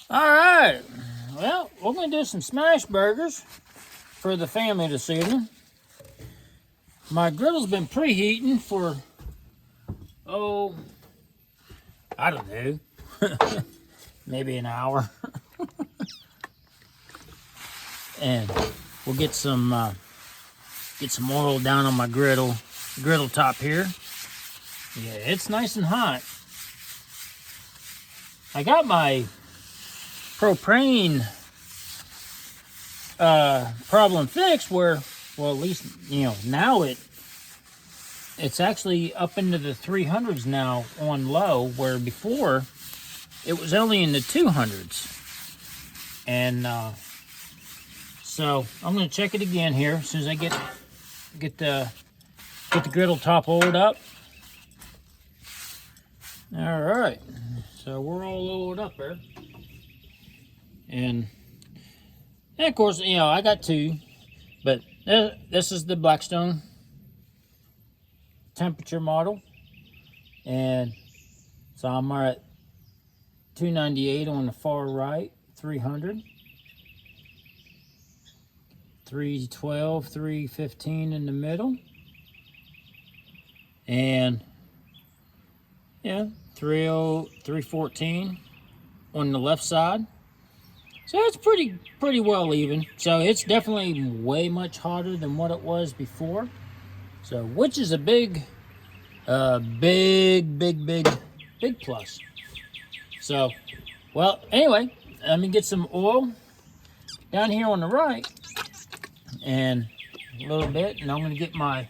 All right. Well, we're going to do some smash burgers for the family this evening. My griddle's been preheating for, I don't know, maybe an hour. And we'll get some oil down on my griddle top here. Yeah, it's nice and hot. I got my propane problem fixed where, well, at least, now it's actually up into the 300s now on low, where before it was only in the 200s. And so I'm going to check it again here as soon as I get the griddle top oiled up. All right, so we're all oiled up there. And of course, I got two, but this is the Blackstone temperature model. And so I'm at 298 on the far right, 300, 312, 315 in the middle, and 314 on the left side. So it's pretty well even. So it's definitely way much hotter than what it was before. So which is a big plus. So, well, anyway, let me get some oil down here on the right, and a little bit, and I'm going to get my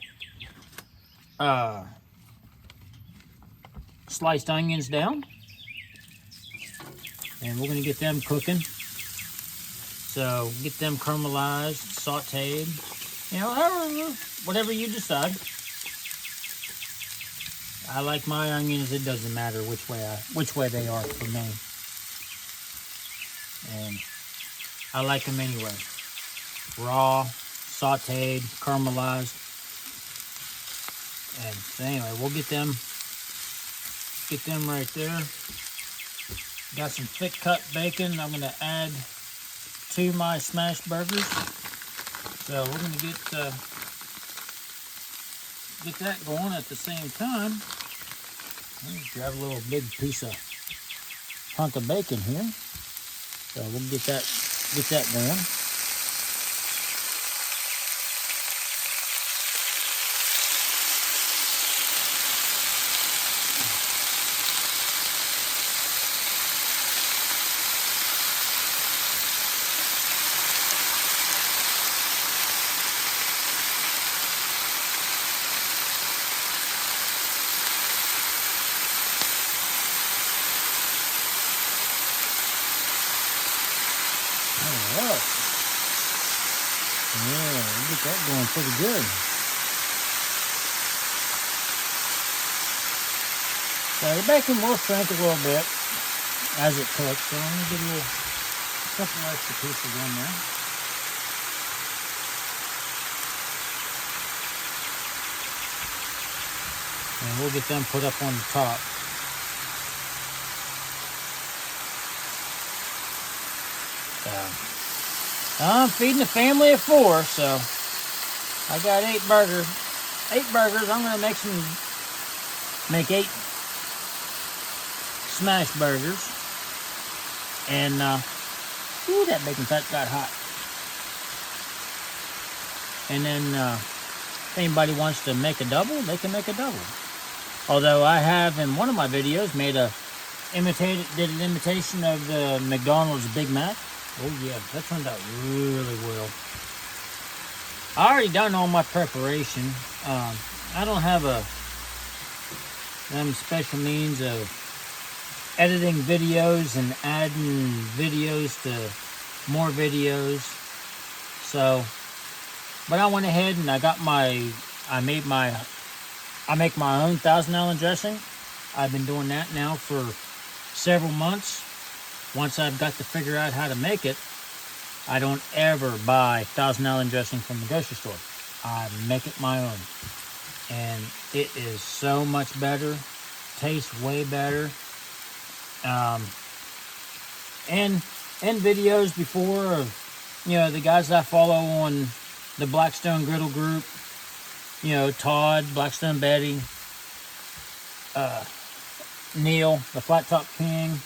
sliced onions down, and we're going to get them cooking. So get them caramelized, sauteed, whatever you decide. I like my onions. It doesn't matter which way they are for me, and I like them anyway. Raw, sauteed, caramelized, and so anyway, we'll get them right there. Got some thick cut bacon I'm going to add to my smash burgers. So we're going to get that going at the same time. Let me grab a little big piece of hunk of bacon here. So we'll get that going. Alright. Yeah, we'll get that going pretty good. So the bacon will shrink a little bit as it cooks. So I'm going to get a couple extra pieces in there. And we'll get them put up on the top. I'm feeding a family of 4, so I got 8 burgers. I'm going to make 8 smash burgers. And, ooh, that bacon fat got hot. And then, if anybody wants to make a double, they can make a double. Although I have, in one of my videos, did an imitation of the McDonald's Big Mac. Oh yeah, that turned out really well. I already done all my preparation. I don't have them special means of editing videos and adding videos to more videos. So, but I went ahead and I make my own Thousand Island dressing. I've been doing that now for several months. Once I've got to figure out how to make it, I don't ever buy Thousand Island dressing from the grocery store. I make it my own. And it is so much better. Tastes way better. and videos before of, the guys that I follow on the Blackstone Griddle group. Todd, Blackstone Betty, Neil, the Flat Top King.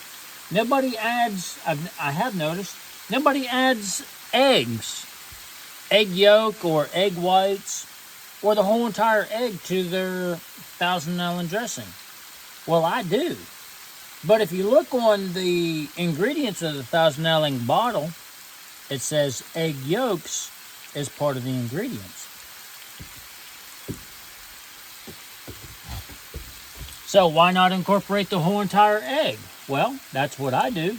Nobody adds, I have noticed, nobody adds eggs, egg yolk or egg whites, or the whole entire egg to their Thousand Island dressing. Well, I do. But if you look on the ingredients of the Thousand Island bottle, it says egg yolks as part of the ingredients. So why not incorporate the whole entire egg? Well, that's what I do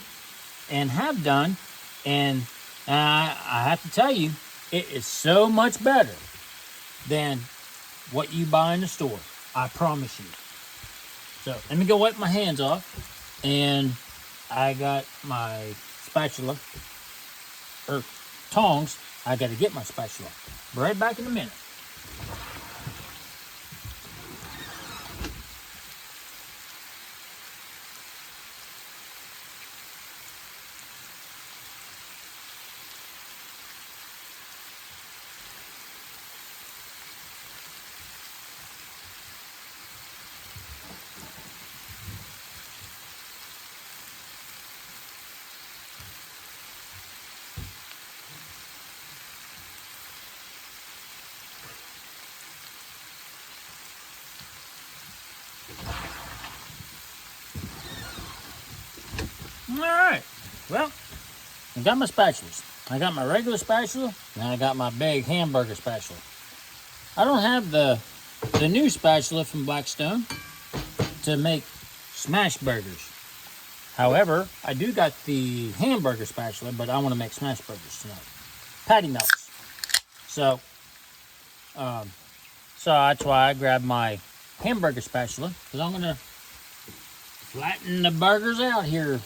and have done. And I have to tell you, it is so much better than what you buy in the store. I promise you. So let me go wipe my hands off. And I got my spatula, or tongs. I got to get my spatula. Be right back in a minute. Alright, well, I got my spatulas. I got my regular spatula, and I got my big hamburger spatula. I don't have the new spatula from Blackstone to make smash burgers. However, I do got the hamburger spatula, but I want to make smash burgers tonight. Patty melts. So that's why I grabbed my hamburger spatula, because I'm going to flatten the burgers out here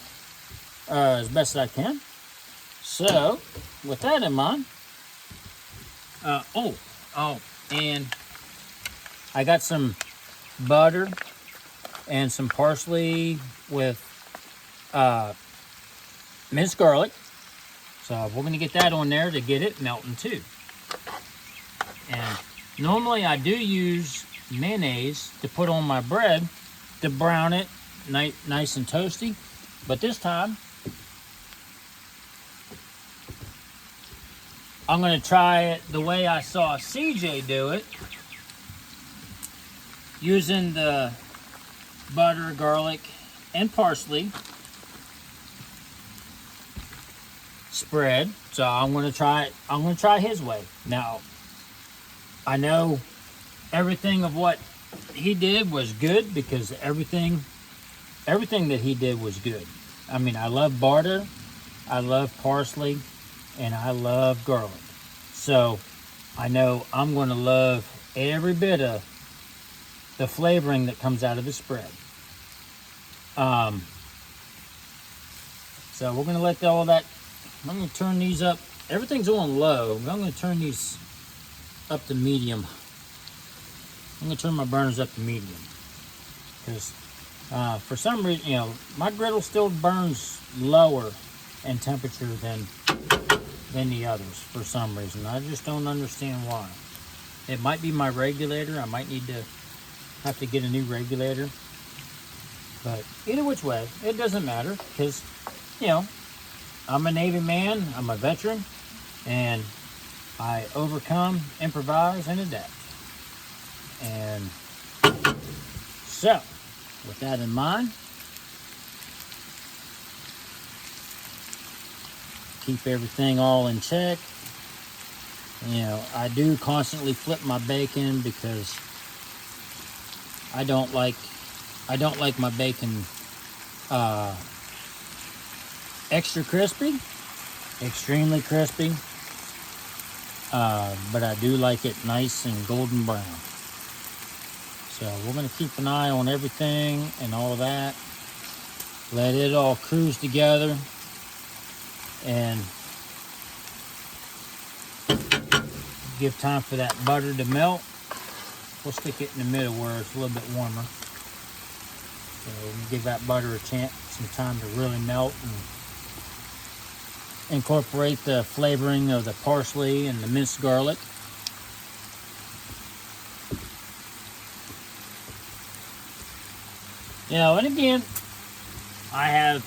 as best as I can. So, with that in mind, and I got some butter and some parsley with minced garlic. So we're going to get that on there to get it melting too. And normally I do use mayonnaise to put on my bread to brown it nice and toasty. But this time, I'm going to try it the way I saw CJ do it, using the butter, garlic, and parsley spread. So I'm going to try it. I'm going to try his way. Now, I know everything of what he did was good, because everything that he did was good. I mean, I love butter, I love parsley, and I love garlic. So I know I'm going to love every bit of the flavoring that comes out of the spread. So we're going to let all that, I'm going to turn these up. Everything's on low. I'm going to turn these up to medium. I'm going to turn my burners up to medium, because for some reason, my griddle still burns lower in temperature than the others for some reason. I just don't understand why. It might be my regulator. I might need to have to get a new regulator. But either which way, it doesn't matter, because, I'm a Navy man, I'm a veteran, and I overcome, improvise, and adapt. And so, with that in mind, keep everything all in check. I do constantly flip my bacon, because I don't like my bacon extra crispy, extremely crispy, but I do like it nice and golden brown. So we're going to keep an eye on everything and all of that. Let it all cruise together, and give time for that butter to melt. We'll stick it in the middle where it's a little bit warmer. So we'll give that butter a chance, some time to really melt and incorporate the flavoring of the parsley and the minced garlic. You know, and again, I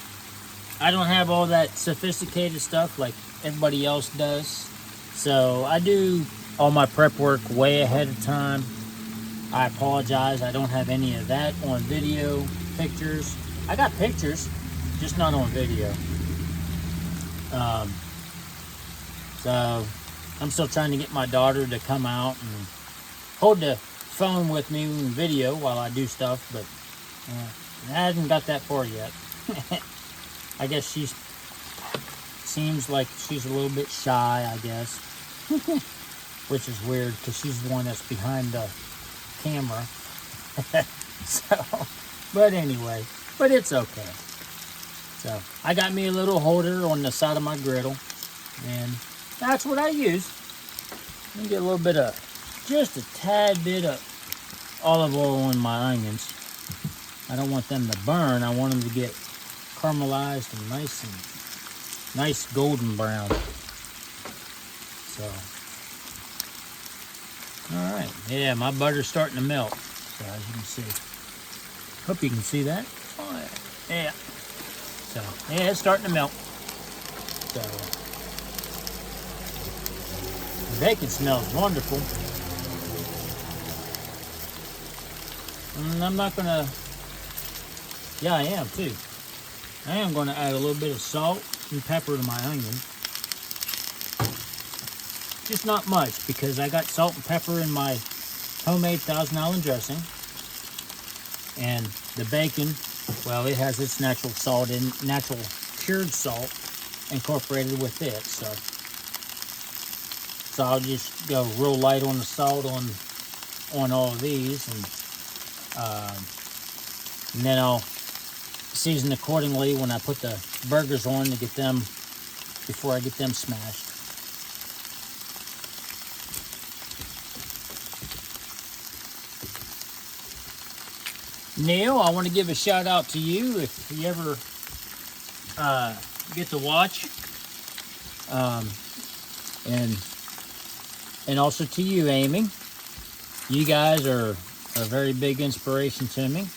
don't have all that sophisticated stuff like everybody else does. So I do all my prep work way ahead of time. I apologize, I don't have any of that on video, pictures. I got pictures, just not on video. So I'm still trying to get my daughter to come out and hold the phone with me in video while I do stuff, but I haven't got that far yet. I guess she seems like she's a little bit shy, I guess. Which is weird because she's the one that's behind the camera. So, but anyway, but it's okay. So I got me a little holder on the side of my griddle, and that's what I use. Let me get a little bit of, just a tad bit of olive oil in my onions. I don't want them to burn. I want them to get caramelized and nice golden brown. So, all right, yeah, my butter's starting to melt. So as you can see, hope you can see that. Oh, yeah. So yeah, it's starting to melt. So the bacon smells wonderful. And I'm not gonna. Yeah, I am too. I am going to add a little bit of salt and pepper to my onion. Just not much, because I got salt and pepper in my homemade Thousand Island dressing. And the bacon, well, it has its natural salt and natural cured salt incorporated with it. So I'll just go real light on the salt on all of these, and then I'll season accordingly when I put the burgers on to get them, before I get them smashed. Neil, I want to give a shout out to you if you ever get to watch, and also to you, Amy. You guys are a very big inspiration to me.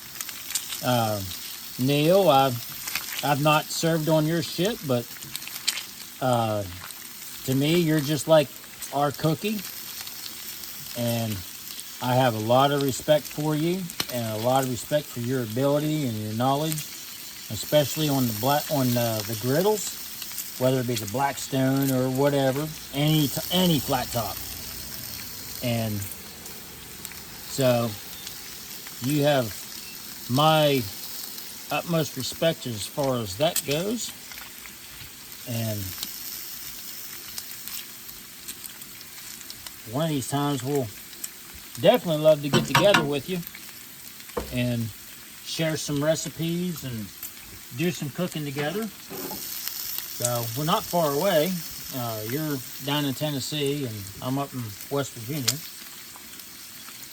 Neil, I've not served on your ship, but to me, you're just like our cookie, and I have a lot of respect for you and a lot of respect for your ability and your knowledge, especially on the griddles, whether it be the Blackstone or whatever, any flat top. And so you have my utmost respect as far as that goes. And one of these times we'll definitely love to get together with you and share some recipes and do some cooking together. So we're not far away. You're down in Tennessee and I'm up in West Virginia.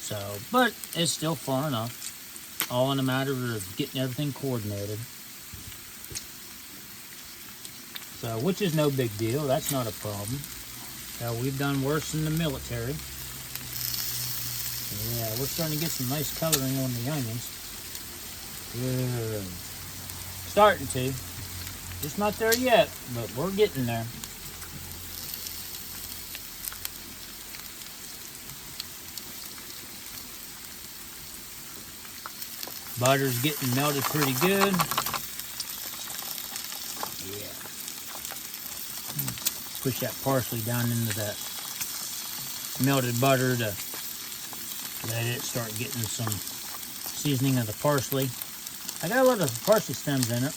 So, but it's still far enough. All in a matter of getting everything coordinated. So, which is no big deal. That's not a problem. We've done worse in the military. Yeah, we're starting to get some nice coloring on the onions. Good. Starting to. Just not there yet, but we're getting there. Butter's getting melted pretty good. Yeah. Push that parsley down into that melted butter to let it start getting some seasoning of the parsley. I got a lot of parsley stems in it.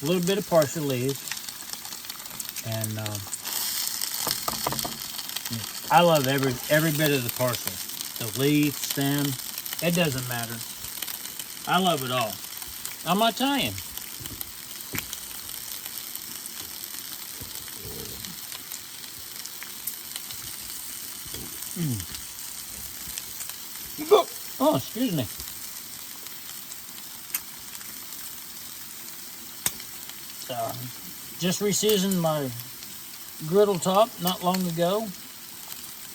A little bit of parsley leaves. And I love every bit of the parsley. The leaf, stem, it doesn't matter. I love it all. I'm Italian. Oh, excuse me. So, just re-seasoned my griddle top not long ago.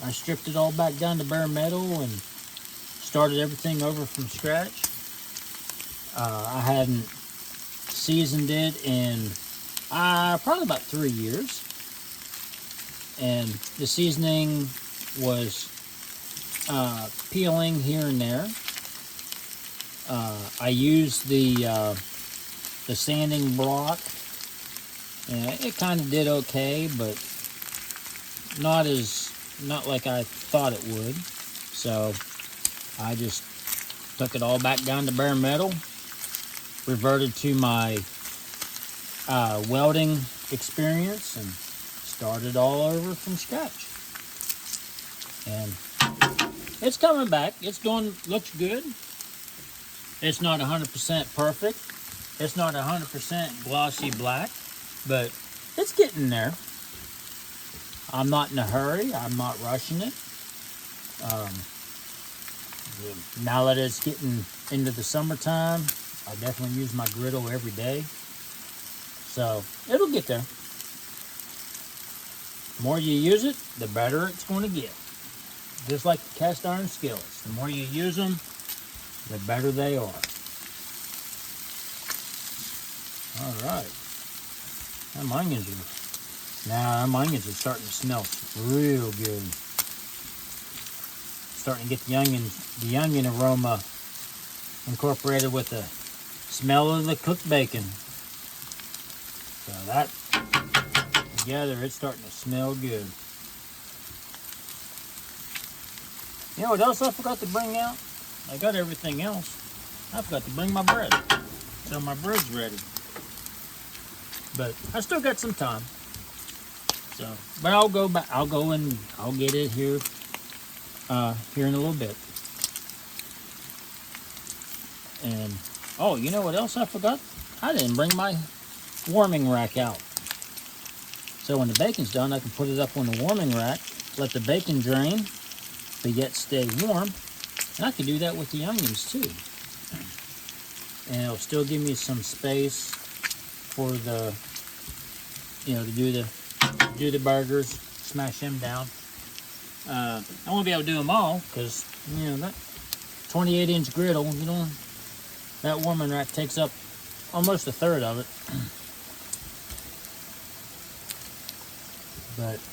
I stripped it all back down to bare metal and started everything over from scratch. I hadn't seasoned it in probably about 3 years. And the seasoning was peeling here and there. I used the sanding block. And it kind of did okay, but not like I thought it would. So I just took it all back down to bare metal, reverted to my welding experience, and started all over from scratch. And it's coming back. Looks good. It's not 100% perfect. It's not 100% glossy black, but it's getting there. I'm not in a hurry. I'm not rushing it. Now that it's getting into the summertime, I definitely use my griddle every day. So it'll get there. The more you use it, the better it's going to get. Just like the cast iron skillets. The more you use them, the better they are. All right. Them onions are starting to smell real good. Starting to get the onion aroma incorporated with the smell of the cooked bacon. So that together, it's starting to smell good. You know what else I forgot to bring out? I got everything else. I forgot to bring my bread. So my bread's ready. But I still got some time. So, but I'll go back. I'll go and I'll get it here in a little bit. And oh, you know what else I forgot? I didn't bring my warming rack out. So when the bacon's done, I can put it up on the warming rack, let the bacon drain, but yet stay warm. And I can do that with the onions too. And it'll still give me some space for the, to do the burgers, smash them down. I won't be able to do them all because, that 28-inch griddle, that warming rack takes up almost a third of it.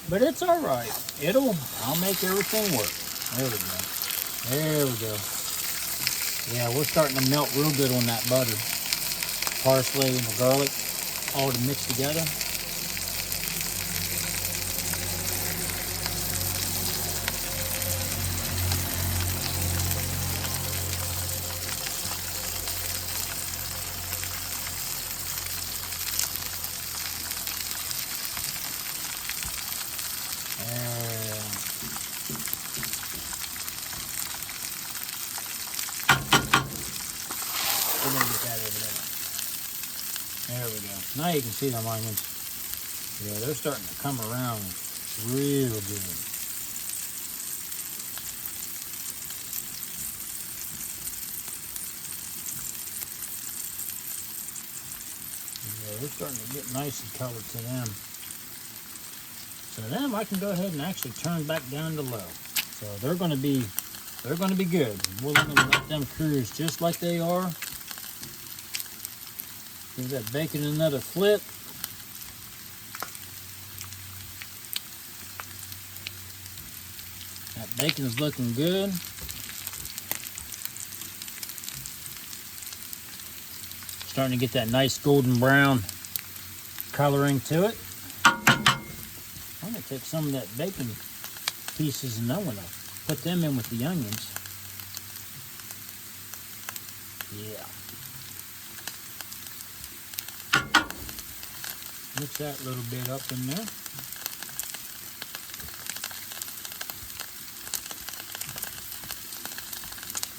But it's all right. I'll make everything work. There we go. Yeah, we're starting to melt real good on that butter. Parsley and the garlic all to mix together. We're gonna get that over there. There we go. Now you can see them onions. Yeah, they're starting to come around real good. Yeah, they're starting to get nice and colored to them. So them I can go ahead and actually turn back down to low. So they're gonna be good. We're gonna let them cruise just like they are. Give that bacon another flip. That bacon's looking good. Starting to get that nice golden brown coloring to it. I'm gonna take some of that bacon pieces and I'm gonna put them in with the onions. Yeah. Mix that little bit up in there.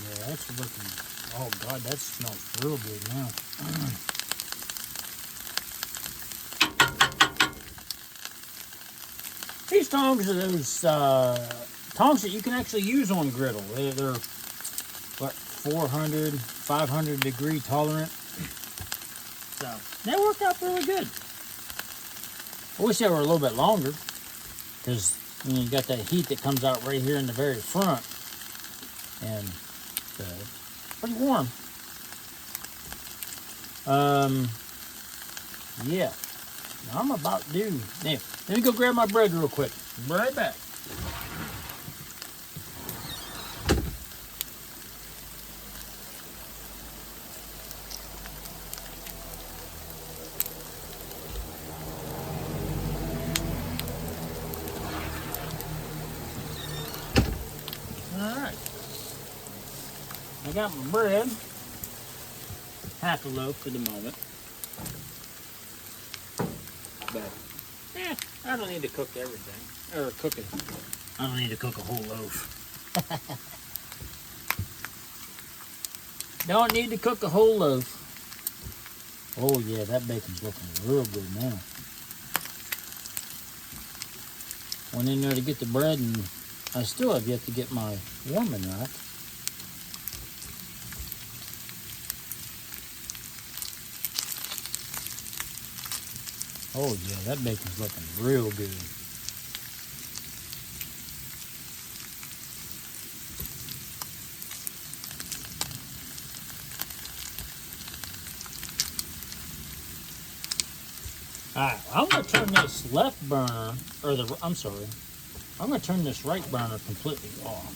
Yeah, that's looking, oh God, that smells real good now. These tongs are those tongs that you can actually use on griddle. They're what, 400, 500 degree tolerant. So they work out really good. I wish they were a little bit longer, because you got that heat that comes out right here in the very front, and it's pretty warm. Yeah. Now I'm about due. Now, let me go grab my bread real quick. Be right back. Alright. I got my bread. Half a loaf for the moment. But, I don't need to cook everything. Or cook it. I don't need to cook a whole loaf. Don't need to cook a whole loaf. Oh yeah, that bacon's looking real good now. Went in there to get the bread, and I still have yet to get my warming rack. Oh yeah, that bacon's looking real good. Alright, I'm going to turn this left burner, I'm going to turn this right burner completely off.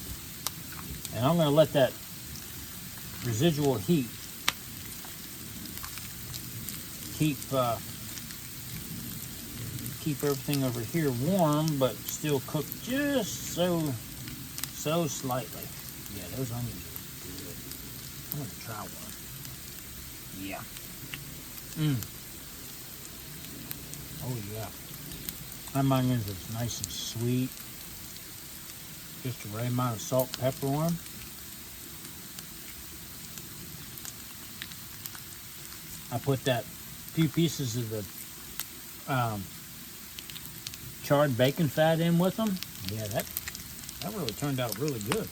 And I'm going to let that residual heat keep everything over here warm, but still cook just so slightly. Yeah, those onions are good. I'm going to try one. Yeah. Oh yeah. Them onions is nice and sweet. Just the right amount of salt and pepper on them. I put that few pieces of the charred bacon fat in with them. Yeah, that really turned out really good.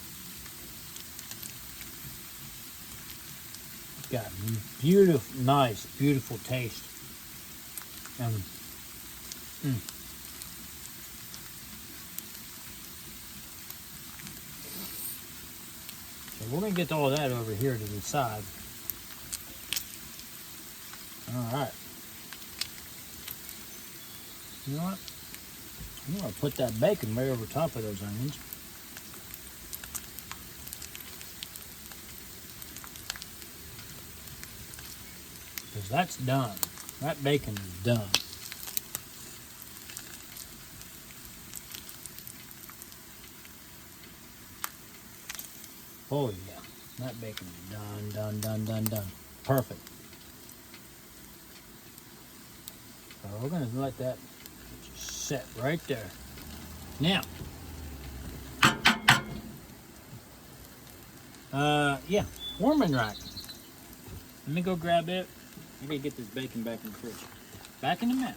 Got beautiful, nice, beautiful taste. So we're going to get all that over here to the side. Alright. You know what? I'm going to put that bacon right over top of those onions. Because that's done. That bacon is done. Oh yeah, that bacon is done. Perfect. So we're gonna let that just set right there. Now, yeah, warming rack. Let me go grab it. I gotta get this bacon back in the fridge. Back in a minute.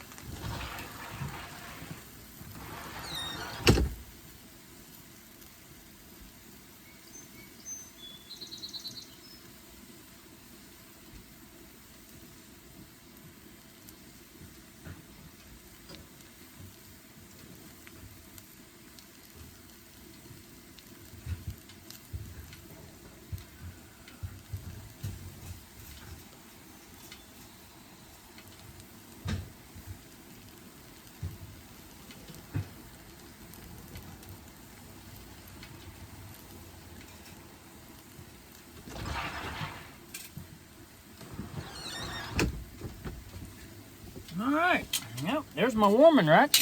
Alright, yep, there's my warming rack.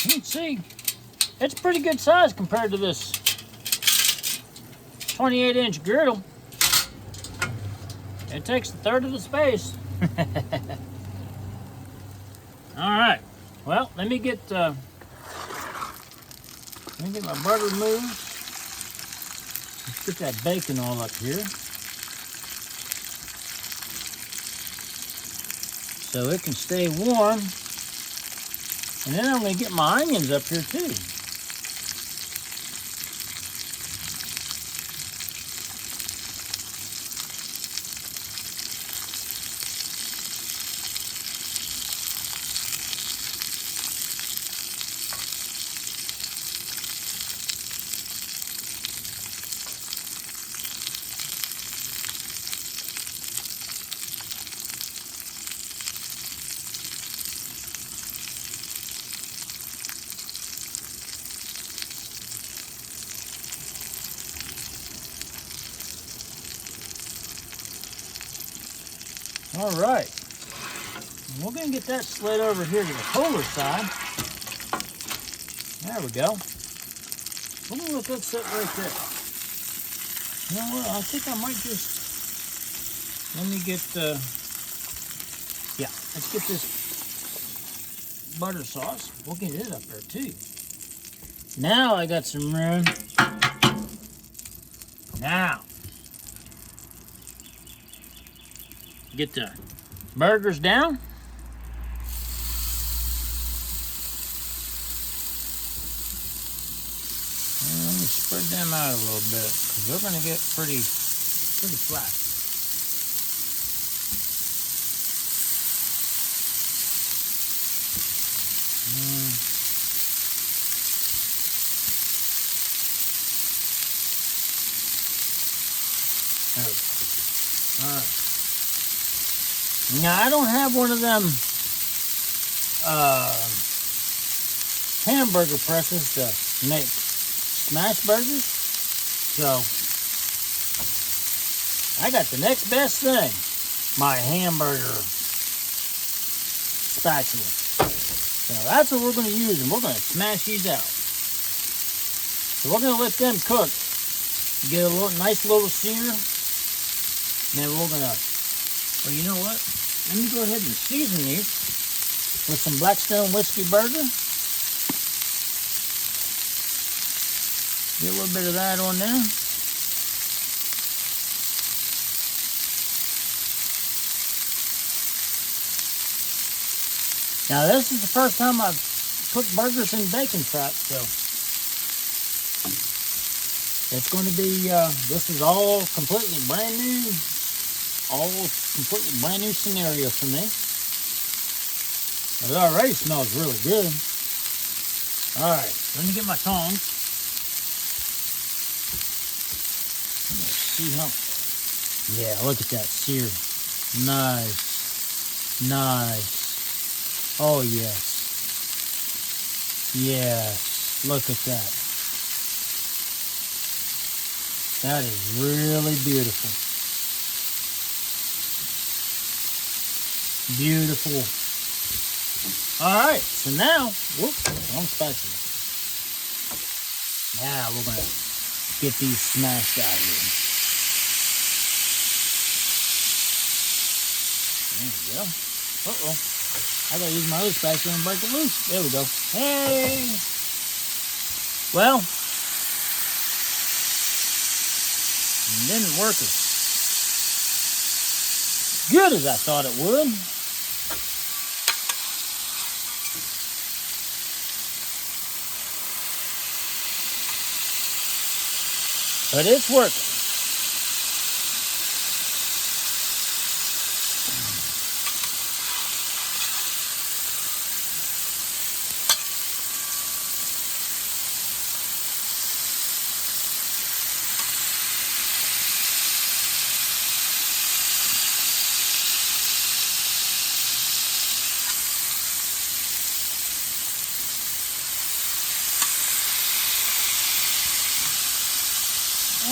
You can see, it's pretty good size compared to this 28-inch griddle. It takes a third of the space. Alright, well, let me get my butter moved. Let's get that bacon all up here, so it can stay warm. And then I'm going to get my onions up here too. All right. We're going to get that slid over here to the cooler side. There we go. We're going to let that sit right there. You know what? I think I might just... Let me get... yeah, let's get this butter sauce. We'll get it up there too. Now I got some room. Now, get the burgers down. And let me spread them out a little bit because they're going to get pretty flat. There we go. All right. Now I don't have one of them hamburger presses to make smash burgers, so I got the next best thing, my hamburger spatula. So that's what we're going to use, and we're going to smash these out. So we're going to let them cook, get a nice little sear. And then we're gonna, well, you know what? Let me go ahead and season these with some Blackstone Whiskey Burger. Get a little bit of that on there. Now this is the first time I've cooked burgers in bacon fat, so it's going to be, this is all completely brand new. All completely brand new scenario for me. It already smells really good. Alright, let me get my tongs. Let's see how... Yeah, look at that sear. Nice. Nice. Oh, yes. Yes. Look at that. That is really beautiful. Beautiful. Alright, so now, whoop, wrong spatula. Now we're going to get these smashed out of here. There we go. Uh-oh. I got to use my other spatula and break it loose. There we go. Hey! Well, it didn't work as good as I thought it would. But it's working.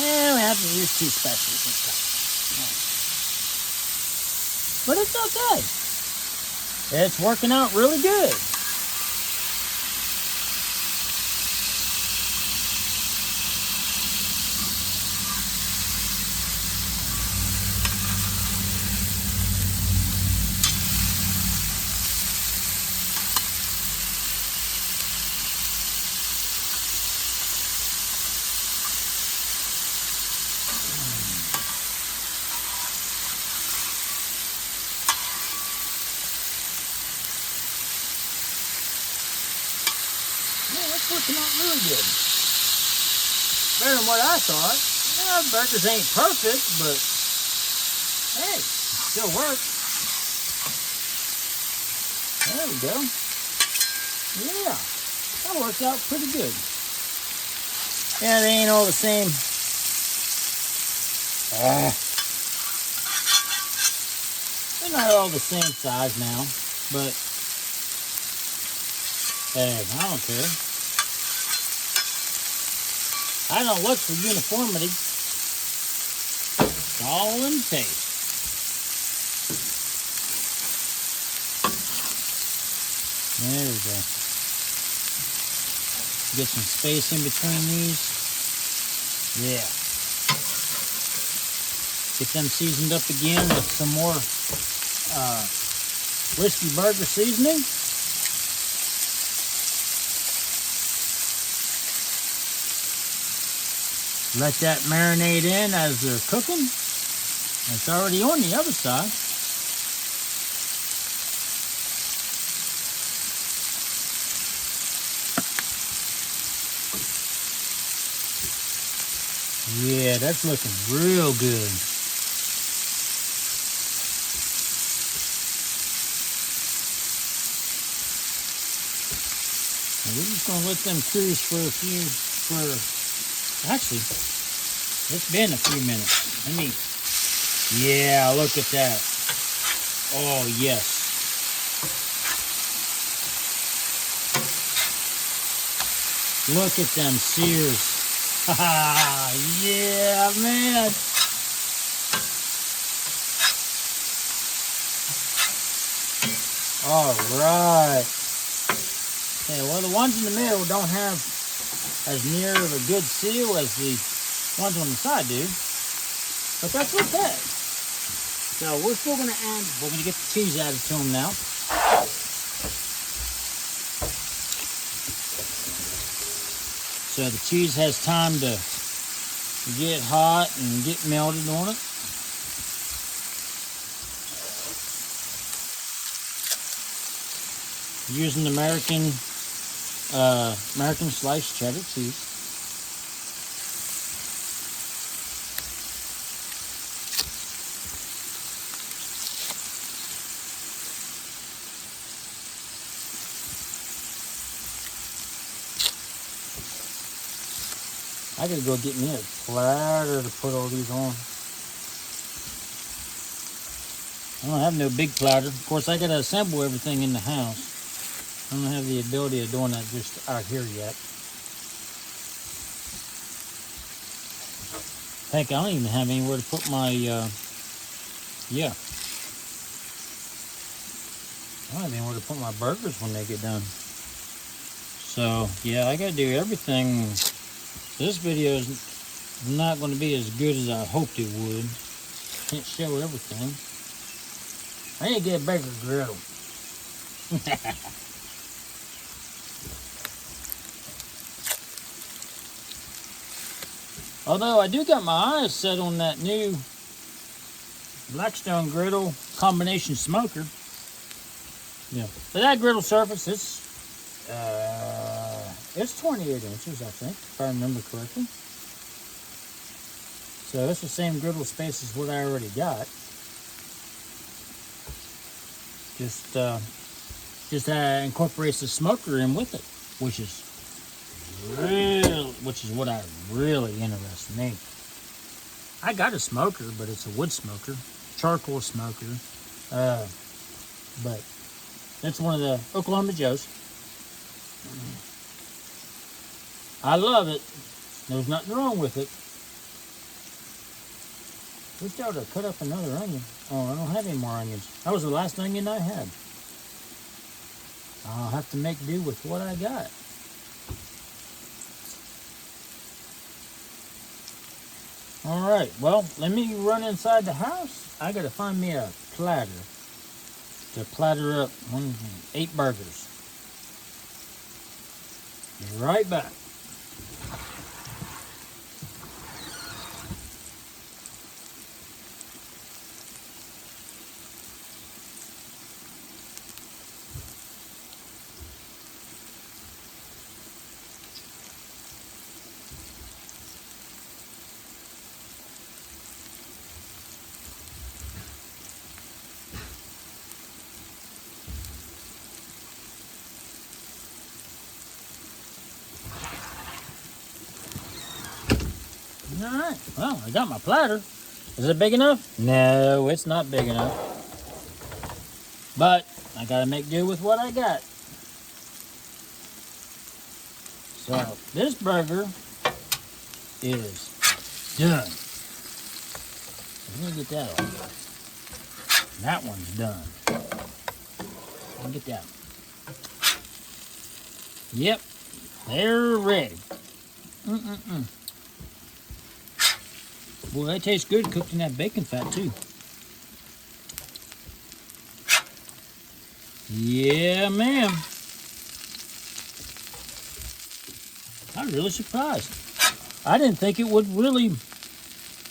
And we have to use two spatulas this time. But it's okay. It's working out really good. It's working out really good. Better than what I thought. Yeah, burgers ain't perfect, but hey, still works. There we go. Yeah, that worked out pretty good. Yeah, they ain't all the same. They're not all the same size now, but hey, I don't care. I don't look for uniformity. It's all in taste. There we go. Get some space in between these. Yeah. Get them seasoned up again with some more whiskey burger seasoning. Let that marinate in as they're cooking. It's already on the other side. Yeah, that's looking real good. And we're just gonna let them cruise actually, it's been a few minutes. Yeah, look at that. Oh, yes. Look at them sears. Yeah, man. All right. Okay, well, the ones in the middle don't have as near of a good seal as the ones on the side do, but that's okay. So we're still going to get the cheese added to them now. So the cheese has time to get hot and get melted on it. Using American sliced cheddar cheese. I gotta go get me a platter to put all these on. I don't have no big platter. Of course, I gotta assemble everything in the house. I don't have the ability of doing that just out here yet. Heck, I don't even have anywhere to put my, yeah. I don't have anywhere to put my burgers when they get done. So, yeah, I gotta do everything. This video is not going to be as good as I hoped it would. Can't show everything. I need to get a bigger griddle. Although I do got my eyes set on that new Blackstone griddle combination smoker. Yeah, but that griddle surface, it's 28 inches, I think, if I remember correctly. So it's the same griddle space as what I already got. Just incorporates the smoker in with it, which is what I really interests me. I got a smoker, but it's a wood smoker, charcoal smoker. But that's one of the Oklahoma Joes. I love it. There's nothing wrong with it. Wish I would have cut up another onion. Oh, I don't have any more onions. That was the last onion I had. I'll have to make do with what I got. Alright, well, let me run inside the house. I gotta find me a platter to platter up 8 burgers. Be right back. Alright, well, I got my platter. Is it big enough? No, it's not big enough. But I gotta make do with what I got. So, this burger is done. Let me get that off. That one's done. Let me get that one. Yep, they're ready. Mm-mm-mm. Boy, they taste good cooked in that bacon fat too. Yeah, ma'am. I'm really surprised. I didn't think it would really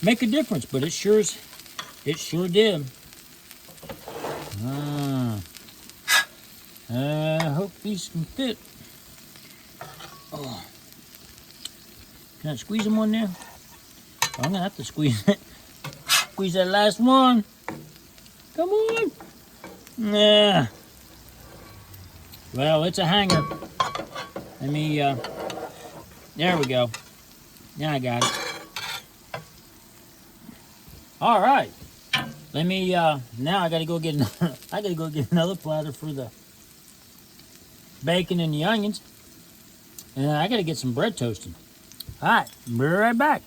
make a difference, but it sure did. I hope these can fit. Oh. Can I squeeze them on there? I'm gonna have to squeeze it. Squeeze that last one. Come on. Nah. Well, it's a hanger. Let me, there we go. Now I got it. All right. Let me, now I gotta go get another platter for the bacon and the onions. And I gotta get some bread toasted. All right, be right back.